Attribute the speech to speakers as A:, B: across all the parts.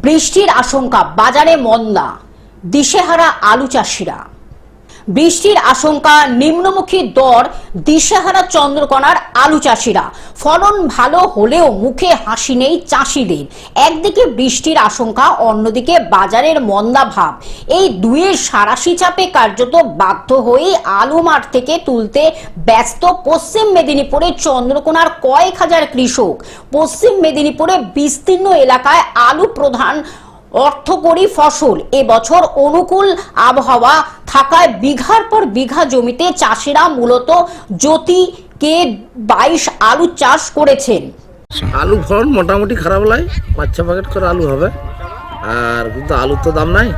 A: বৃষ্টির আশঙ্কা, বাজারে মন্দা, দিশেহারা আলু চাষিরা। বৃষ্টির আশঙ্কা, নিম্নমুখী দর, দিশেহারা চন্দ্রকোনার আলু চাষিরা। ফলন ভালো হলেও মুখে হাসি নেই চাষিদের। একদিকে বৃষ্টির আশঙ্কা, অন্যদিকে বাজারের মন্দা ভাব। এই দুয়ের সারাশি চাপে কার্যত বাধ্য হয়ে আলু মাঠ থেকে তুলতে ব্যস্ত পশ্চিম মেদিনীপুরের চন্দ্রকোনার কয়েক হাজার কৃষক। পশ্চিম মেদিনীপুরে বিস্তীর্ণ এলাকায় আলু প্রধান অর্থকরী ফসল। এবছর অনুকূল আবহাওয়া থাকায় বিঘার পর বিঘা জমিতে চাষিরা মূলত জ্যোতি K22 আলু চাষ করেছেন।
B: আলু ফলন মোটামুটি খারাপ নয়, 5-6 প্যাকেট করে আলু হবে। আর কিন্তু আলুর তো দাম নাই।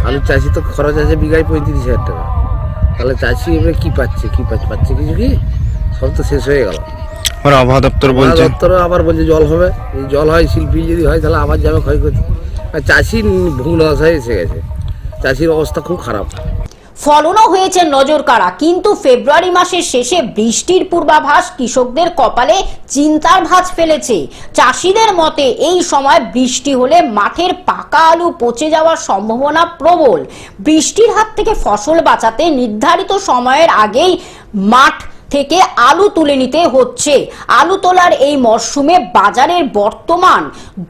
B: আলু চাষি তো খরচ আছে বিঘায় 35,000 টাকা। তাহলে চাষি এবারে কি পাচ্ছে পাচ্ছে কিছু কি? সব তো শেষ হয়ে গেল।
C: আবহাওয়া দপ্তর বলছে,
B: আবার বলছে জল হবে। এই জল হয়, শিল্পী যদি হয় তাহলে আবার যাবে ক্ষয়ক্ষতি। চাষি ভূমিদশায় এসে গেছে, চাষির অবস্থা খুব খারাপ।
A: ফলনও হয়েছে নজর কাড়া, কিন্তু ফেব্রুয়ারি মাসের শেষে বৃষ্টির পূর্বাভাস কৃষকদের কপালে চিন্তার ভাঁজ ফেলেছে। চাষিদের মতে এই সময় বৃষ্টি হলে মাঠের পাকা আলু পচে যাওয়ার সম্ভাবনা প্রবল। বৃষ্টির হাত থেকে ফসল বাঁচাতে নির্ধারিত সময়ের আগেই মাঠ থেকে আলু তুলে নিতে হচ্ছে। আলু তোলার এই মরশুমে বাজারের বর্তমান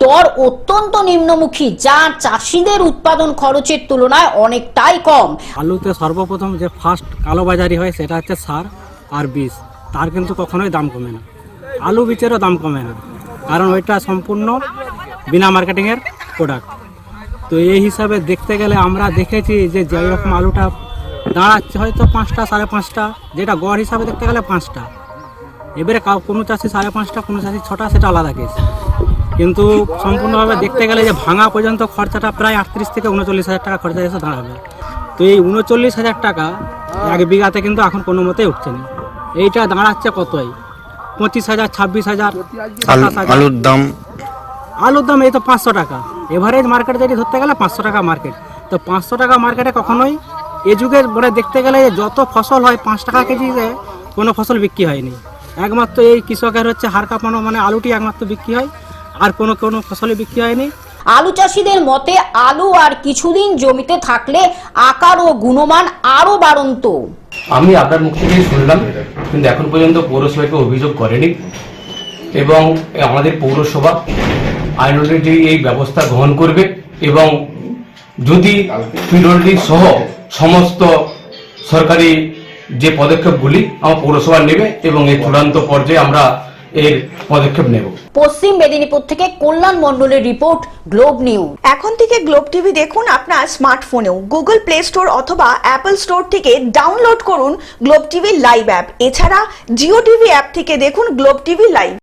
A: দর অত্যন্ত নিম্নমুখী, যা চাষিদের উৎপাদন খরচের তুলনায় অনেকটাই কম।
D: আলুতে সর্বপ্রথম যে ফার্স্ট কালোবাজারি হয় সেটা হচ্ছে সার আর বীজ, তার কিন্তু কখনোই দাম কমে না। আলু বীজেরও দাম কমে না, কারণ ওইটা সম্পূর্ণ বিনা মার্কেটিংয়ের প্রোডাক্ট। তো এই হিসাবে দেখতে গেলে আমরা দেখেছি যে যেরকম আলুটা দাঁড়াচ্ছে হয়তো 5টা 5.5টা, যেটা গড় হিসাবে দেখতে গেলে 5টা। এবারে কোনো চাষি 5.5টা, কোনো চাষি 6টা, সেটা আলাদা কেস। কিন্তু সম্পূর্ণভাবে দেখতে গেলে যে ভাঙা পর্যন্ত খরচাটা প্রায় 38 থেকে 39,000 টাকা খরচা এসে দাঁড়াবে। তো এই 39,000 টাকা এক বিঘাতে কিন্তু এখন কোনো মতেই উঠছে না। এইটা দাঁড়াচ্ছে কতই 25,000, 26,000। আলুর দাম এই তো 500 টাকা এভারেজ মার্কেট, যদি ধরতে গেলে 500 টাকা মার্কেট। তো 500 টাকা মার্কেটে কখনোই এ যুগের মানে দেখতে গেলে যত ফসল হয় 5 টাকা কেজিতে কোনো ফসল বিক্রি হয়নি। একমাত্র এই কৃষকের হচ্ছে হাড় কাঁপানো মানে আলুটি একমাত্র বিক্রি হয়, আর কোনো ফসলই বিক্রি হয়নি।
A: আলু চাষিদের মতে আলু আর কিছুদিন জমিতে থাকলে আকার ও গুণমান আরো বাড়ন্ত।
E: আমি আপনার মুখ থেকে শুনলাম, কিন্তু এখন পর্যন্ত পৌরসভাকে অভিযোগ করেনি, এবং আমাদের পৌরসভা আইন অনুযায়ী এই ব্যবস্থা গ্রহণ করবে, এবং যদি পিডব্লিউডি সহ সমস্ত সরকারি যে পদক্ষেপগুলি আমার পৌরসভা নেবে, এবং এই চূড়ান্ত পর্যায়ে আমরা এর পদক্ষেপ নেব।
A: পশ্চিম মেদিনীপুর থেকে কল্যাণ মণ্ডলের রিপোর্ট, গ্লোব নিউজ।
F: এখন থেকে গ্লোব টিভি দেখুন আপনার স্মার্টফোনেও। গুগল প্লে স্টোর অথবা অ্যাপল স্টোর থেকে ডাউনলোড করুন গ্লোব টিভি লাইভ অ্যাপ। এছাড়া জিও টিভি অ্যাপ থেকে দেখুন গ্লোব টিভি লাইভ।